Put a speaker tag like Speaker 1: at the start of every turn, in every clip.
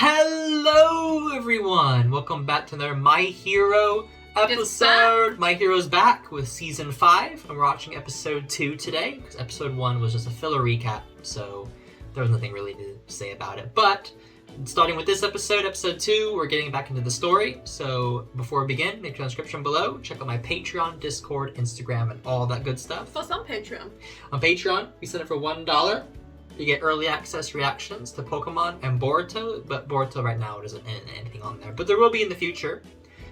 Speaker 1: Hello everyone! Welcome back to another My Hero episode. My Hero's back with Season 5, and we're watching Episode 2 today, because Episode 1 was just a filler recap, so there was nothing really to say about it. But, starting with this episode, Episode 2, we're getting back into the story, so before we begin, make sure in the description below, check out my Patreon, Discord, Instagram, and all that good stuff.
Speaker 2: What's on Patreon?
Speaker 1: On Patreon, we set it for $1. You get early access reactions to Pokemon and Boruto, but Boruto right now isn't anything on there. But there will be in the future.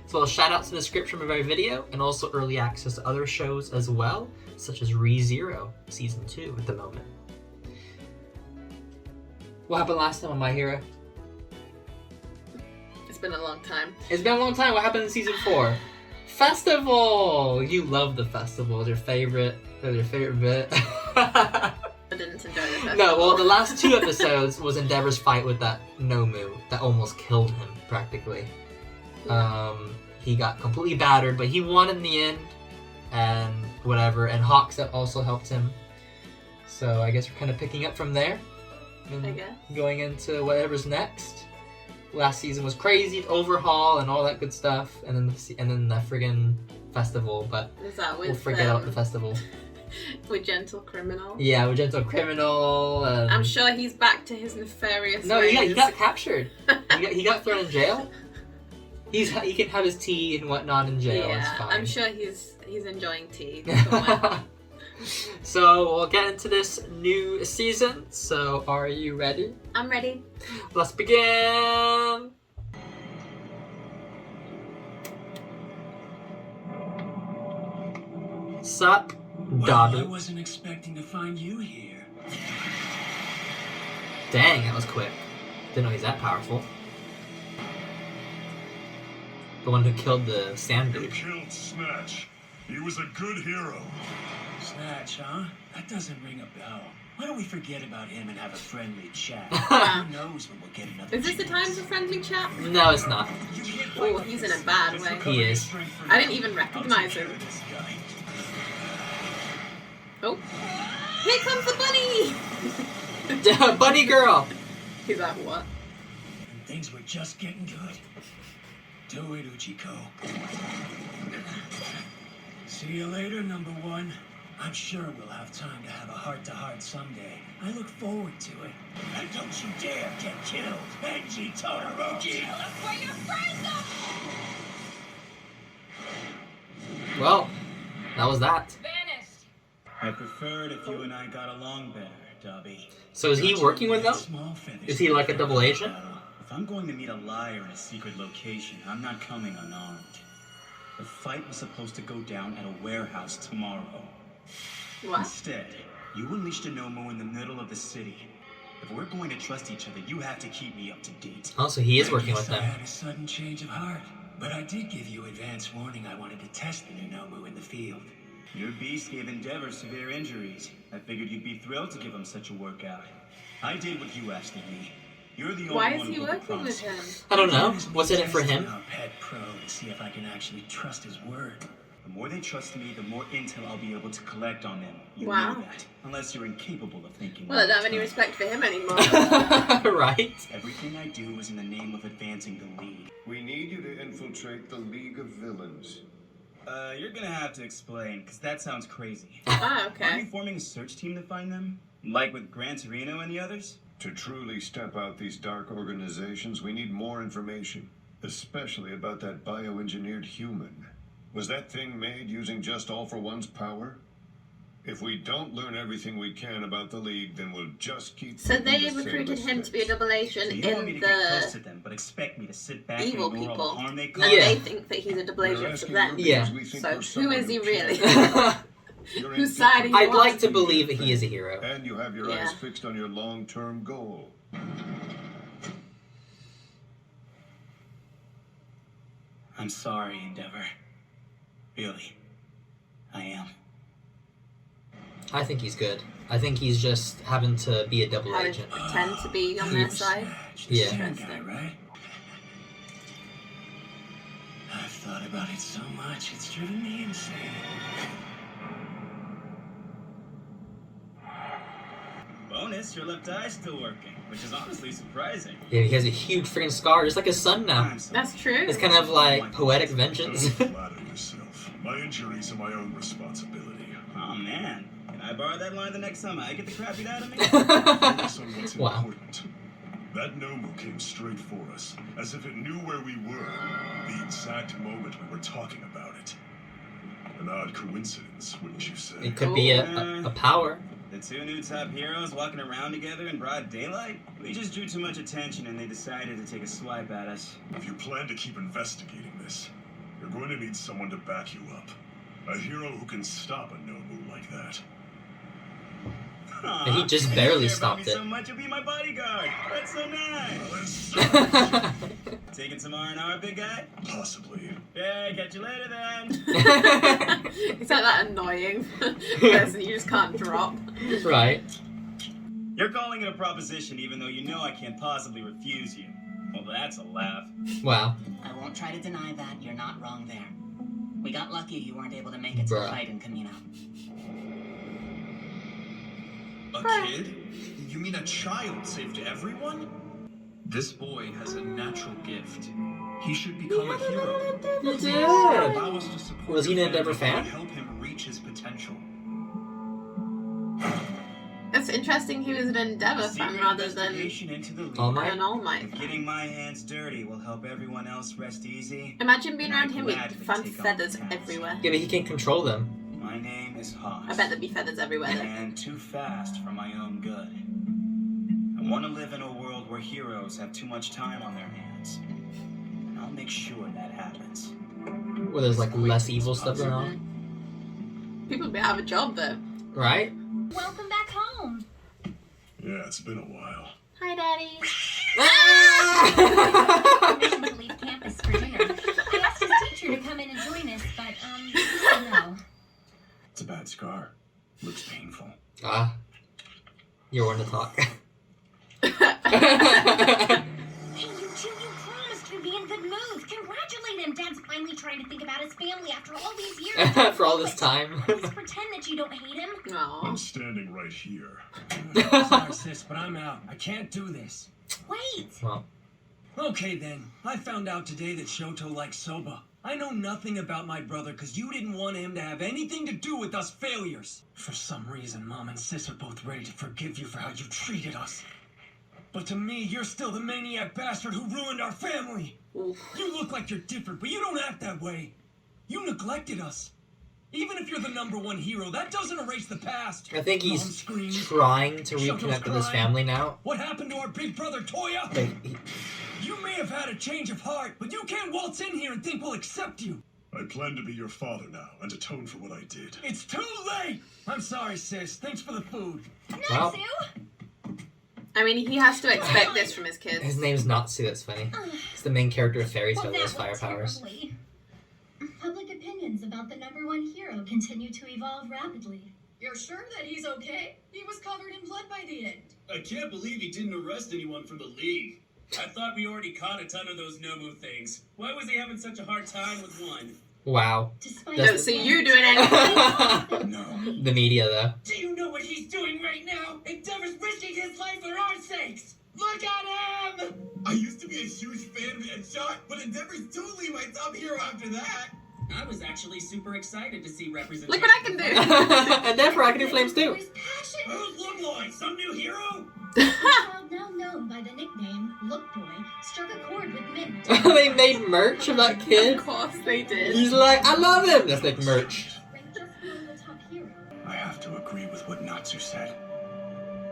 Speaker 1: As well as shout-outs in the description of every video, and also early access to other shows as well, such as Re:Zero Season 2 at the moment. What happened last time on My Hero?
Speaker 2: It's been a long time.
Speaker 1: It's been a long time. What happened in Season 4? Festival! You love the festival. It's your favorite bit.
Speaker 2: I didn't enjoy the festival.
Speaker 1: No, well, the last two episodes was Endeavor's fight with that Nomu that almost killed him, practically.
Speaker 2: Yeah.
Speaker 1: He got completely battered, but he won in the end, and whatever, and Hawks also helped him. So I guess we're kind of picking up from there. And
Speaker 2: I guess.
Speaker 1: going into whatever's next. Last season was crazy, overhaul and all that good stuff, and then the friggin' festival, but
Speaker 2: Is that with,
Speaker 1: we'll forget about the festival.
Speaker 2: With Gentle Criminal?
Speaker 1: Yeah, with Gentle Criminal. And...
Speaker 2: I'm sure he's back to his nefarious
Speaker 1: No,
Speaker 2: ways.
Speaker 1: he got captured. he got thrown in jail. He can have his tea and whatnot in jail.
Speaker 2: Yeah,
Speaker 1: it's fine.
Speaker 2: I'm sure he's enjoying tea.
Speaker 1: So we'll get into this new season. So are you ready?
Speaker 2: I'm ready.
Speaker 1: Let's begin. Sup, Dobby?
Speaker 3: Well, I wasn't expecting to find you here.
Speaker 1: Dang, that was quick. Didn't know he's that powerful. The one who killed the sand
Speaker 4: You
Speaker 1: dude.
Speaker 4: killed Snatch. He was a good hero.
Speaker 3: Snatch, huh? That doesn't ring a bell. Why don't we forget about him and have a friendly chat?
Speaker 2: Yeah.
Speaker 3: Who knows when we'll get another
Speaker 2: Is this the time
Speaker 3: chance?
Speaker 2: for friendly chat?
Speaker 1: No, it's not.
Speaker 2: Oh, he's in a bad way.
Speaker 1: He is.
Speaker 2: I didn't even recognize him. Oh. Here comes the bunny!
Speaker 1: Bunny girl!
Speaker 2: He's like, what?
Speaker 3: Things were just getting good. Do it, Uchiko. See you later, number one. I'm sure we'll have time to have a heart-to-heart someday. I look forward to it. And don't you dare get killed, Benji Todoroki! Tell us where your friends are!
Speaker 1: Well, that was that.
Speaker 3: I prefer it if you and I got along better, Dobby.
Speaker 1: So is he working with them? Is he like a double agent?
Speaker 3: If I'm going to meet a liar in a secret location, I'm not coming unarmed. The fight was supposed to go down at a warehouse tomorrow.
Speaker 2: What?
Speaker 3: Instead, you unleashed a Nomu in the middle of the city. If we're going to trust each other, you have to keep me up to date.
Speaker 1: Oh, so he is
Speaker 3: I
Speaker 1: working
Speaker 3: guess
Speaker 1: with them.
Speaker 3: I had a sudden change of heart, but I did give you advance warning I wanted to test the new Nomu in the field. Your beast gave Endeavor severe injuries. I figured you'd be thrilled to give him such a workout. I did what you asked of me. You're the only
Speaker 2: Why
Speaker 3: one
Speaker 2: is he
Speaker 3: who
Speaker 2: working with him?
Speaker 1: I don't know. What's in it for him?
Speaker 3: Our pet pro to see if I can actually trust his word. The more they trust me, the more intel I'll be able to collect on them. You
Speaker 2: Wow.
Speaker 3: know that, unless you're incapable of thinking.
Speaker 2: Well, I don't have
Speaker 3: long
Speaker 2: any
Speaker 3: term.
Speaker 2: respect for him anymore.
Speaker 1: Right?
Speaker 3: Everything I do is in the name of advancing the League.
Speaker 4: We need you to infiltrate the League of Villains.
Speaker 3: You're gonna have to explain, because that sounds crazy.
Speaker 2: Ah,
Speaker 3: Are we
Speaker 2: okay.
Speaker 3: forming a search team to find them? Like with Gran Torino and the others?
Speaker 4: To truly stamp out these dark organizations, we need more information, especially about that bioengineered human. Was that thing made using just All for One's power? If we don't learn everything we can about the League, then we'll just keep...
Speaker 2: So they
Speaker 4: making the same
Speaker 2: recruited him to be a
Speaker 4: mistakes.
Speaker 2: double agent
Speaker 3: So you don't want me
Speaker 2: in
Speaker 3: to get close
Speaker 2: the
Speaker 3: to them, but expect me to sit back
Speaker 2: evil
Speaker 3: and ignore all
Speaker 2: people.
Speaker 3: the harm they
Speaker 2: And
Speaker 3: cause?
Speaker 1: Yeah.
Speaker 2: they think that he's a double
Speaker 4: We're
Speaker 2: agent for
Speaker 4: asking
Speaker 2: them.
Speaker 4: you
Speaker 1: Yeah.
Speaker 4: because we think
Speaker 2: So
Speaker 4: we're
Speaker 2: who
Speaker 4: someone
Speaker 2: is he
Speaker 4: who
Speaker 2: really?
Speaker 4: cares. You're
Speaker 2: Whose side are you
Speaker 1: I'd
Speaker 2: on?
Speaker 1: like to believe that he is a hero.
Speaker 4: And you have your
Speaker 2: Yeah.
Speaker 4: eyes fixed on your long-term goal.
Speaker 3: I'm sorry, Endeavor. Really. I am.
Speaker 1: I think he's good. I think he's just having to be a double
Speaker 2: Having
Speaker 1: agent.
Speaker 2: to pretend to be on their side.
Speaker 3: Snatch, the
Speaker 1: Yeah.
Speaker 3: sand guy, right? I've thought about it so much, it's driven me insane. bonus, your left eye's still working, which is honestly surprising.
Speaker 1: Yeah, he has a huge freaking scar, just like his son now.
Speaker 3: I'm sorry.
Speaker 2: That's true.
Speaker 1: It's kind of like poetic vengeance.
Speaker 4: Don't flatter yourself. My injuries are my own responsibility.
Speaker 3: Oh man, can I borrow that line the next time I get the crap beat out of me?
Speaker 4: Focus on what's
Speaker 1: Wow.
Speaker 4: important. That Nomu came straight for us, as if it knew where we were, the exact moment we were talking about it. An odd coincidence, wouldn't you say?
Speaker 1: It could be a power.
Speaker 3: The two new top heroes walking around together in broad daylight? We just drew too much attention and they decided to take a swipe at us.
Speaker 4: If you plan to keep investigating this, you're going to need someone to back you up. A hero who can stop a Nomu like that.
Speaker 1: And he just barely stopped it.
Speaker 3: So much you'll be my bodyguard. That's so nice. Taking some R&R, big guy?
Speaker 4: Possibly.
Speaker 3: Yeah, catch you later then.
Speaker 2: It's like that annoying person you just can't drop.
Speaker 1: Right.
Speaker 3: You're calling it a proposition even though you know I can't possibly refuse you. Well, that's a laugh.
Speaker 1: Wow.
Speaker 5: I won't try to deny that. You're not wrong there. We got lucky you weren't able to make it to the
Speaker 1: Bruh.
Speaker 5: fight in Camino.
Speaker 6: A kid? You mean a child saved everyone? This boy has a natural gift. He should become a hero.
Speaker 1: He did.
Speaker 6: Allow us to support
Speaker 1: Was he
Speaker 6: your
Speaker 1: an Endeavor
Speaker 6: family
Speaker 1: fan?
Speaker 6: and help him reach his potential.
Speaker 2: It's interesting he was an Endeavor fan
Speaker 3: Secret
Speaker 2: rather than
Speaker 3: investigation into the league.
Speaker 1: All Might?
Speaker 2: an All Might
Speaker 3: If
Speaker 2: fan.
Speaker 3: getting my hands dirty will help everyone else rest easy.
Speaker 2: Imagine being
Speaker 3: then
Speaker 2: around
Speaker 3: I'd
Speaker 2: him with
Speaker 3: gladly
Speaker 2: fun
Speaker 3: take on
Speaker 2: feathers
Speaker 3: the task.
Speaker 2: everywhere.
Speaker 1: Yeah, but he can control them.
Speaker 3: My name is Haas.
Speaker 2: I bet there'd be feathers everywhere though.
Speaker 3: And too fast for my own good. I want to live in a world where heroes have too much time on their hands. And I'll make sure that happens.
Speaker 1: Where there's like less evil stuff going on.
Speaker 2: People would have a job though.
Speaker 1: Right?
Speaker 7: Welcome back home.
Speaker 4: Yeah, it's been a while.
Speaker 2: Hi, Daddy.
Speaker 7: Permission to leave campus for dinner. I asked his teacher to come in and join us, but, no.
Speaker 3: It's a bad scar. Looks painful.
Speaker 1: Ah. You're one to talk.
Speaker 7: Hey, you two, you promised you'd be in good mood. Congratulate him. Dad's finally trying to think about his family after all these years.
Speaker 1: For all this time.
Speaker 7: Please pretend that you don't hate him.
Speaker 2: Aww.
Speaker 4: I'm standing right here.
Speaker 8: Sorry, sis, but I'm out. I can't do this.
Speaker 7: Wait.
Speaker 1: Well,
Speaker 8: Okay, then. I found out today that Shoto likes soba. I know nothing about my brother because you didn't want him to have anything to do with us failures. For some reason, Mom and Sis are both ready to forgive you for how you treated us. But to me, you're still the maniac bastard who ruined our family.
Speaker 2: Oof.
Speaker 8: You look like you're different, but you don't act that way. You neglected us. Even if you're the #1 hero, that doesn't erase the past.
Speaker 1: I think
Speaker 8: Mom
Speaker 1: he's
Speaker 8: screams.
Speaker 1: trying to
Speaker 8: Shoto's
Speaker 1: reconnect with his
Speaker 8: crying.
Speaker 1: family now.
Speaker 8: What happened to our big brother Toya?
Speaker 1: Like,
Speaker 8: You may have had a change of heart, but you can't waltz in here and think we'll accept you.
Speaker 4: I plan to be your father now and atone for what I did.
Speaker 8: It's too late! I'm sorry, sis. Thanks for the food.
Speaker 1: Well.
Speaker 7: Natsu?
Speaker 2: I mean, he has to expect this from his kids.
Speaker 1: his name's Natsu, that's funny. It's the main character of Fairy Tail
Speaker 7: Well,
Speaker 1: with
Speaker 7: that
Speaker 1: fire
Speaker 7: went
Speaker 1: powers.
Speaker 7: terribly. Public opinions about the #1 hero continue to evolve rapidly.
Speaker 9: You're sure that he's okay? He was covered in blood by the end.
Speaker 10: I can't believe he didn't arrest anyone from the league. I thought we already caught a ton of those Nomu things. Why was he having such a hard time with one?
Speaker 1: Wow.
Speaker 7: Despite
Speaker 2: Don't see you doing anything.
Speaker 3: No.
Speaker 1: The media, though.
Speaker 10: Do you know what he's doing right now? Endeavor's risking his life for our sakes! Look at him!
Speaker 6: I used to be a huge fan of Headshot, but Endeavor's totally my top hero after that.
Speaker 10: I was actually super excited to see representation.
Speaker 2: Look what I can do.
Speaker 1: And therefore I can do flames too.
Speaker 9: His passion.
Speaker 10: Who's Lookboy? Some new hero?
Speaker 7: a child now known by the nickname Lookboy struck a chord with Mint.
Speaker 1: They made merch of that kid.
Speaker 2: Of course they did.
Speaker 1: He's like, I love him. That's like merch.
Speaker 7: Ranked just below the top hero.
Speaker 3: I have to agree with what Natsu said.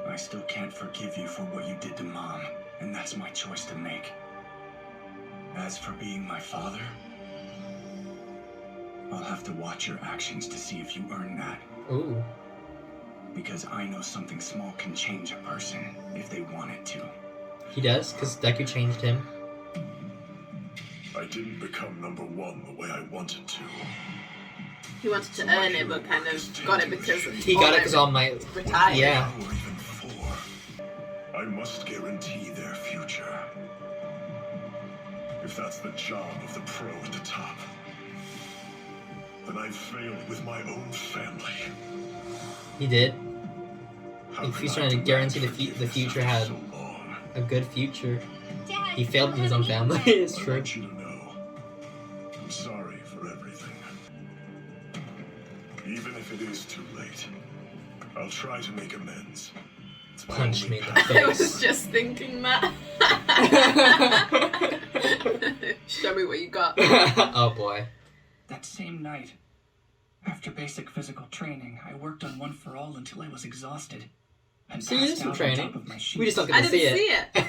Speaker 3: I still can't forgive you for what you did to Mom, and that's my choice to make. As for being my father, I'll have to watch your actions to see if you earn that.
Speaker 1: Ooh.
Speaker 3: Because I know something small can change a person if they want it to.
Speaker 1: He does, because Deku changed him.
Speaker 4: I didn't become #1 the way I wanted to.
Speaker 2: He wanted to earn it, but kind of got it because
Speaker 1: He got it because All Might.
Speaker 2: retired.
Speaker 1: Yeah.
Speaker 4: Or even 4. I must guarantee their future. If that's the job of the pro at the top, then I've failed with my own family.
Speaker 1: He did. If he's trying to guarantee the future had a good future.
Speaker 7: Dad,
Speaker 1: He failed in his own family. It's
Speaker 4: I
Speaker 1: true.
Speaker 4: want you to know, I'm sorry for everything. Even if it is too late, I'll try to make amends. It's my
Speaker 1: Punch
Speaker 4: only
Speaker 1: me in the
Speaker 4: path.
Speaker 2: I was
Speaker 1: face.
Speaker 2: just thinking that. Show me what you got.
Speaker 1: Oh boy.
Speaker 11: That same night, after basic physical training, I worked on One for All until I was exhausted. And
Speaker 1: So you did
Speaker 11: passed
Speaker 1: some
Speaker 11: out on
Speaker 1: training.
Speaker 11: top of my sheets.
Speaker 1: We just don't get
Speaker 2: I
Speaker 1: to
Speaker 2: didn't
Speaker 1: see
Speaker 2: see
Speaker 1: it.
Speaker 2: it.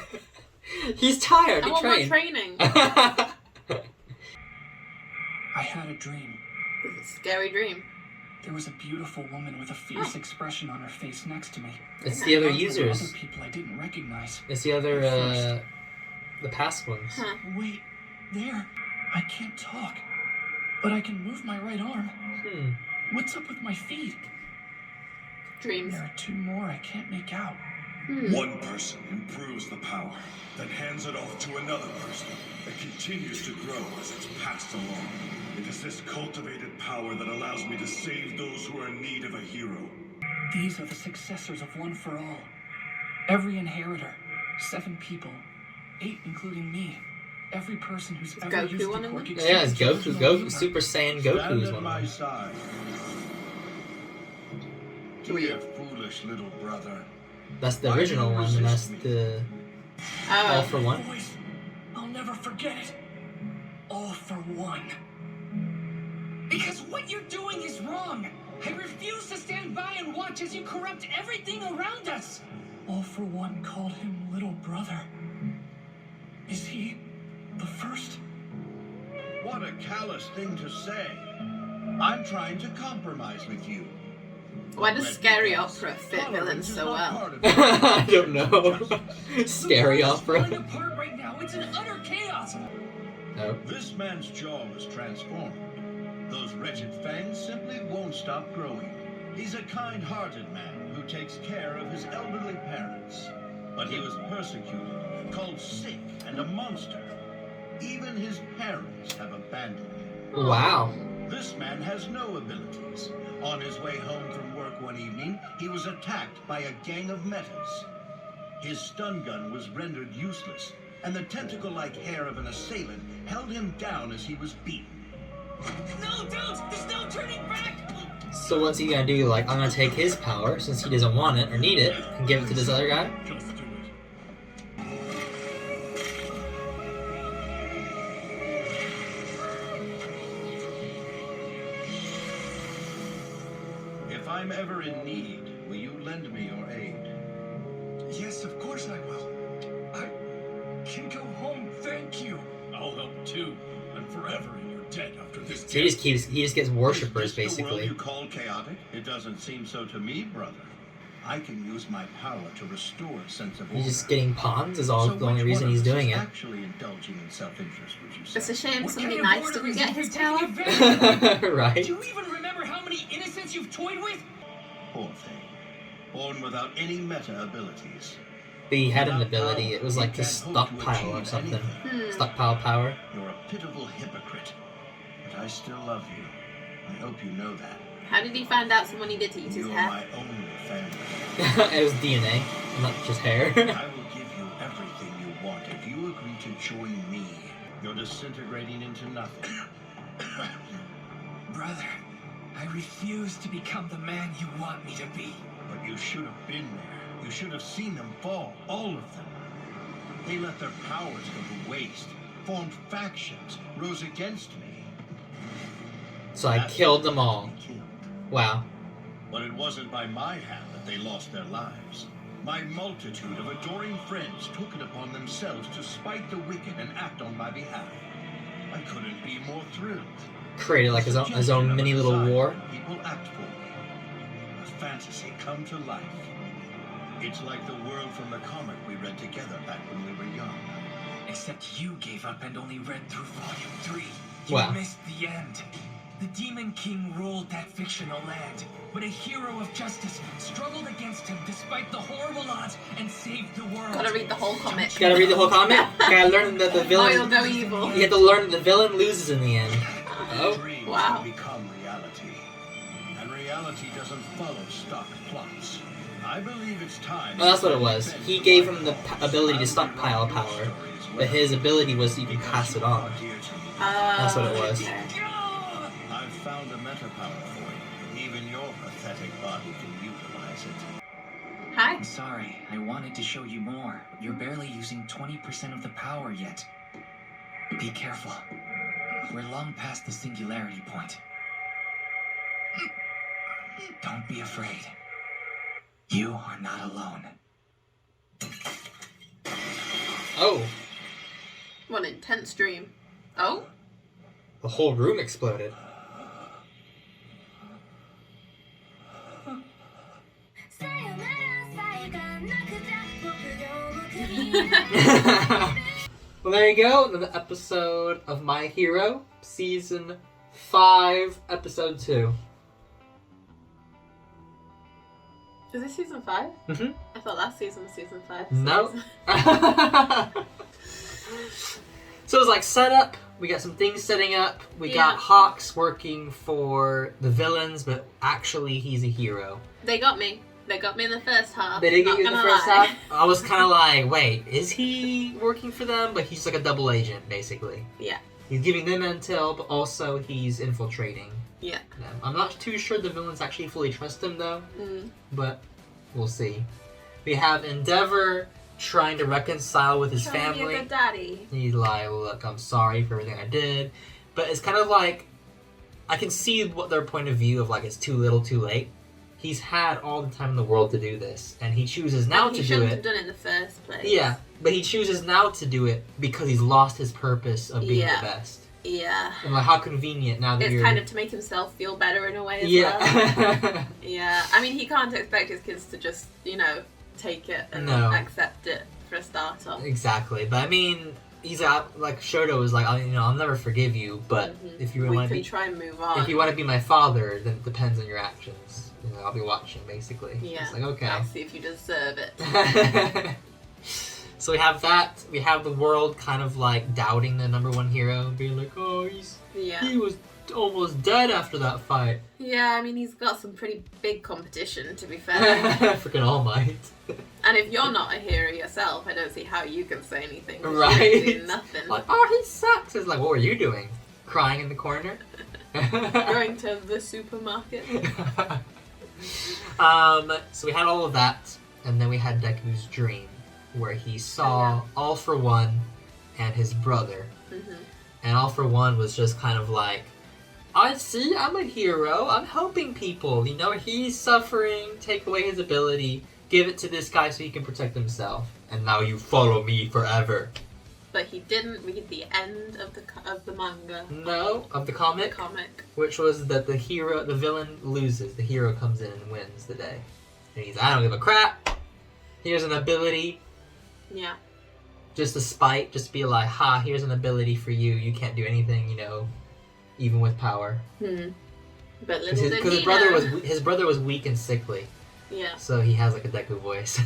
Speaker 1: He's tired.
Speaker 2: I
Speaker 1: He
Speaker 2: want more
Speaker 1: trained.
Speaker 2: training.
Speaker 11: I had a dream.
Speaker 2: It's a scary dream.
Speaker 11: There was a beautiful woman with a fierce expression on her face next to me.
Speaker 1: It's the other
Speaker 11: There were
Speaker 1: users.
Speaker 11: other people I didn't recognize.
Speaker 1: It's the other, the past ones.
Speaker 2: Huh.
Speaker 11: Wait, there. I can't talk, but I can move my right arm.
Speaker 1: Hmm.
Speaker 11: What's up with my feet?
Speaker 2: Dreams.
Speaker 11: There are two more I can't make out.
Speaker 4: One person improves the power, then hands it off to another person that continues to grow as it's passed along. It is this cultivated power that allows me to save those who are in need of a hero.
Speaker 11: These are the successors of One for All. Every inheritor. 7 people. 8 including me. Every person who's ever
Speaker 2: Goku
Speaker 11: used
Speaker 2: one
Speaker 11: the
Speaker 2: of
Speaker 11: quirk
Speaker 2: them?
Speaker 1: Yeah, it's
Speaker 11: exchange
Speaker 1: Goku.
Speaker 11: original
Speaker 1: Goku.
Speaker 11: humor.
Speaker 1: Super Saiyan
Speaker 4: Stand
Speaker 1: Goku is
Speaker 4: at
Speaker 1: one
Speaker 4: my
Speaker 1: of them.
Speaker 4: side. Dear foolish little brother.
Speaker 1: That's the
Speaker 4: Why do
Speaker 1: original
Speaker 4: you
Speaker 1: one, and that's
Speaker 4: resist me?
Speaker 1: the All
Speaker 2: Oh.
Speaker 1: for One.
Speaker 11: Voice. I'll never forget it. All for one. Because what you're doing is wrong. I refuse to stand by and watch as you corrupt everything around us. All for One called him little brother. Is he the first?
Speaker 3: What a callous thing to say. I'm trying to compromise with you.
Speaker 2: Why does scary opera fit villains so well?
Speaker 1: I don't know. Scary
Speaker 11: The world is falling
Speaker 1: opera.
Speaker 11: apart right now. It's an utter chaos.
Speaker 1: No.
Speaker 3: This man's jaw was transformed. Those wretched fangs simply won't stop growing. He's a kind-hearted man who takes care of his elderly parents. But he was persecuted, called sick, and a monster. Even his parents have abandoned him.
Speaker 1: Wow.
Speaker 3: This man has no abilities. On his way home from work one evening, he was attacked by a gang of metas. His stun gun was rendered useless, and the tentacle-like hair of an assailant held him down as he was beaten.
Speaker 11: No, don't! There's no turning back!
Speaker 1: So what's he gonna do? Like, I'm gonna take his power, since he doesn't want it or need it, and give it to this other guy?
Speaker 4: Just do it.
Speaker 3: If I'm ever in need, will you lend me your aid?
Speaker 8: Yes, of course I will. I can go home, thank you.
Speaker 10: I'll help too. I'm forever in your debt after this.
Speaker 1: So he just gets worshippers,
Speaker 3: Is this the world
Speaker 1: basically.
Speaker 3: you call chaotic? It doesn't seem so to me, brother. I can use my power to restore a sense of order.
Speaker 1: He's just getting pawns is all
Speaker 3: So
Speaker 1: the only
Speaker 3: which
Speaker 1: reason
Speaker 3: one
Speaker 1: he's
Speaker 3: of us
Speaker 1: doing
Speaker 3: is
Speaker 1: it.
Speaker 3: Actually indulging in self-interest, would you say?
Speaker 2: It's a shame
Speaker 11: What
Speaker 2: somebody
Speaker 11: kind of
Speaker 2: nice
Speaker 11: order
Speaker 2: didn't
Speaker 11: is
Speaker 2: get
Speaker 11: it
Speaker 2: his
Speaker 11: you're
Speaker 2: power.
Speaker 11: taking advantage of?
Speaker 1: Right?
Speaker 11: Do you even remember how many innocents you've toyed with?
Speaker 3: Poor thing. Born without any meta abilities.
Speaker 1: But he had an
Speaker 3: Without
Speaker 1: ability.
Speaker 3: power,
Speaker 1: It was like
Speaker 3: you
Speaker 1: to
Speaker 3: can't hope to
Speaker 1: stockpile or
Speaker 3: achieve
Speaker 1: something.
Speaker 3: anything.
Speaker 1: Stockpile power.
Speaker 3: You're a pitiful hypocrite. But I still love you. I hope you know that.
Speaker 2: How did he find out someone needed to eat his
Speaker 3: You're
Speaker 2: hair?
Speaker 3: my only family.
Speaker 1: It was DNA, not just hair.
Speaker 3: I will give you everything you want if you agree to join me. You're disintegrating into nothing.
Speaker 11: Brother, I refuse to become the man you want me to be.
Speaker 3: But you should have been there. You should have seen them fall, all of them. They let their powers go to waste, formed factions, rose against me.
Speaker 1: So I killed them all. Wow.
Speaker 3: But it wasn't by my hand that they lost their lives. My multitude of adoring friends took it upon themselves to spite the wicked and act on my behalf. I couldn't be more thrilled.
Speaker 1: Created like his own mini little war.
Speaker 3: People act for me. A fantasy come to life. It's like the world from the comic we read together back when we were young.
Speaker 11: Except you gave up and only read through Volume 3. You
Speaker 1: Wow.
Speaker 11: missed the end. The Demon King ruled that fictional land, but a hero of justice struggled against him despite the horrible odds and saved the world.
Speaker 2: Gotta read the whole comic.
Speaker 1: Gotta read the whole comic. Gotta learn that the
Speaker 2: Or
Speaker 1: villain.
Speaker 2: you'll go evil.
Speaker 1: You have to learn that the villain loses in the end. Oh.
Speaker 3: Dreams
Speaker 2: Wow.
Speaker 3: will become reality. And reality doesn't follow stock plots. I believe it's time.
Speaker 1: Well, that's what it was. He gave him the ability to stockpile power, but his ability was you can pass it on. That's what it was.
Speaker 2: Okay.
Speaker 3: I've found a meta power for you. Even your pathetic body can utilize it.
Speaker 2: Hi.
Speaker 11: I'm sorry, I wanted to show you more, but you're barely using 20% of the power yet. Be careful. We're long past the singularity point. Don't be afraid. You are not alone.
Speaker 1: Oh,
Speaker 2: What an intense dream. Oh?
Speaker 1: the whole room exploded. Well, there you go. Another episode of My Hero, Season 5, Episode 2.
Speaker 2: Is this season 5?
Speaker 1: Mm-hmm.
Speaker 2: I thought last season was season 5.
Speaker 1: No. So it was like setup. We got some things setting up. We got Hawks working for the villains, but actually he's a hero.
Speaker 2: They got me. They got me in the first half.
Speaker 1: They didn't get you in the first
Speaker 2: lie.
Speaker 1: half? I was kind of like, wait, is he working for them? But he's like a double agent, basically.
Speaker 2: Yeah.
Speaker 1: He's giving them intel, but also he's infiltrating
Speaker 2: Yeah.
Speaker 1: them. I'm not too sure the villains actually fully trust him, though. But we'll see. We have Endeavor trying to reconcile with his
Speaker 2: Trying to be
Speaker 1: family.
Speaker 2: a good daddy.
Speaker 1: He's like, look, I'm sorry for everything I did. But it's kind of like, I can see what their point of view of like, it's too little too late. He's had all the time in the world to do this, and he chooses now to do
Speaker 2: He shouldn't
Speaker 1: it.
Speaker 2: have done it in the first place.
Speaker 1: Yeah, but he chooses now to do it because he's lost his purpose of being
Speaker 2: Yeah.
Speaker 1: the best.
Speaker 2: Yeah.
Speaker 1: And like, how convenient now that
Speaker 2: It's
Speaker 1: you're...
Speaker 2: kind of to make himself feel better in a way as well.
Speaker 1: Yeah.
Speaker 2: Yeah. I mean, he can't expect his kids to just, you know, take it and
Speaker 1: No.
Speaker 2: accept it for a start off.
Speaker 1: Exactly, but I mean, he's out, like, Shoto was like, I'll never forgive you, but if you
Speaker 2: We
Speaker 1: want
Speaker 2: can
Speaker 1: to be...
Speaker 2: try and move on.
Speaker 1: If you want to be my father, then it depends on your actions. You know, I'll be watching, basically.
Speaker 2: Yeah.
Speaker 1: It's like, okay.
Speaker 2: I'll see if you deserve it.
Speaker 1: So we have that. We have the world kind of like doubting the #1 hero, being like, oh, he was almost dead after that fight.
Speaker 2: Yeah, I mean, he's got some pretty big competition, to be fair.
Speaker 1: Freaking All Might.
Speaker 2: And if you're not a hero yourself, I don't see how you can say anything.
Speaker 1: Right?
Speaker 2: You ain't doing nothing.
Speaker 1: Like, oh, he sucks. It's like, what were you doing? Crying in the corner?
Speaker 2: Going to the supermarket.
Speaker 1: So we had all of that, and then we had Deku's dream, where he saw All For One and his brother. And All For One was just kind of like, I see, I'm a hero, I'm helping people, you know, he's suffering, take away his ability, give it to this guy so he can protect himself, and now you follow me forever.
Speaker 2: But he didn't read the end of the manga.
Speaker 1: No, of the comic.
Speaker 2: The comic.
Speaker 1: Which was that the villain loses, the hero comes in and wins the day. And he's, I don't give a crap, here's an ability.
Speaker 2: Yeah.
Speaker 1: Just to spite, just be like, ha, here's an ability for you, you can't do anything, you know, even with power.
Speaker 2: But little did
Speaker 1: Because
Speaker 2: he
Speaker 1: his brother was weak and sickly.
Speaker 2: Yeah.
Speaker 1: So he has like a Deku voice.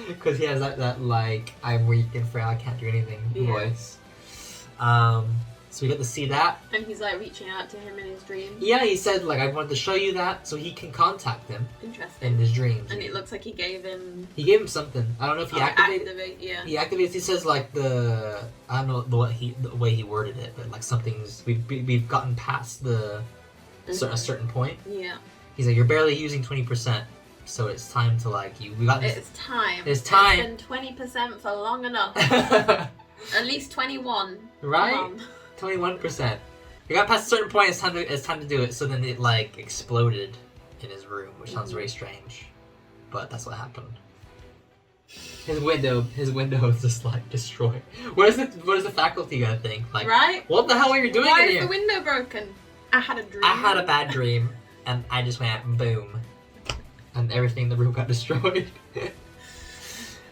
Speaker 1: Because he has that like, I'm weak and frail, I can't do anything voice. So we get to see that.
Speaker 2: And he's like reaching out to him in his dreams.
Speaker 1: Yeah, he said like, I wanted to show you that so he can contact him.
Speaker 2: Interesting.
Speaker 1: In his dreams.
Speaker 2: And it looks like he gave him...
Speaker 1: He gave him something. I don't know if he activated...
Speaker 2: Yeah.
Speaker 1: He activates. He says like I don't know the way he worded it, but like something's we've gotten past a certain point.
Speaker 2: Yeah.
Speaker 1: He's like, you're barely using 20%, so it's time to like you. We got this.
Speaker 2: It's time.
Speaker 1: It's time.
Speaker 2: It's been 20% for long enough. At least 21.
Speaker 1: Right? 21%. We got past a certain point. It's time to do it. So then it like exploded in his room, which sounds very strange, but that's what happened. His window is just like destroyed. What is the faculty gonna think? Like,
Speaker 2: right?
Speaker 1: What the hell are you doing
Speaker 2: Why
Speaker 1: in
Speaker 2: is
Speaker 1: here?
Speaker 2: the window broken? I had a dream.
Speaker 1: I had a bad dream, and I just went boom, and everything in the room got destroyed.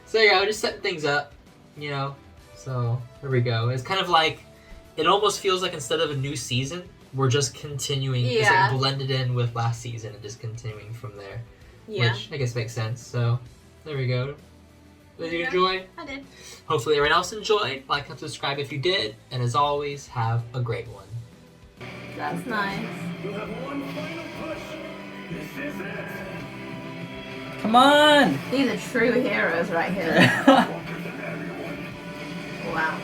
Speaker 1: So yeah, we're just setting things up, you know. So there we go. It's kind of like, it almost feels like instead of a new season, we're just continuing. It's like blended in with last season and just continuing from there.
Speaker 2: Yeah.
Speaker 1: Which I guess makes sense. So there we go. Did you enjoy?
Speaker 2: I did.
Speaker 1: Hopefully everyone else enjoyed. Like and subscribe if you did. And as always, have a great one.
Speaker 2: That's nice.
Speaker 10: You have one final push. This is it.
Speaker 12: Come on!
Speaker 2: These are true heroes right here. Wow.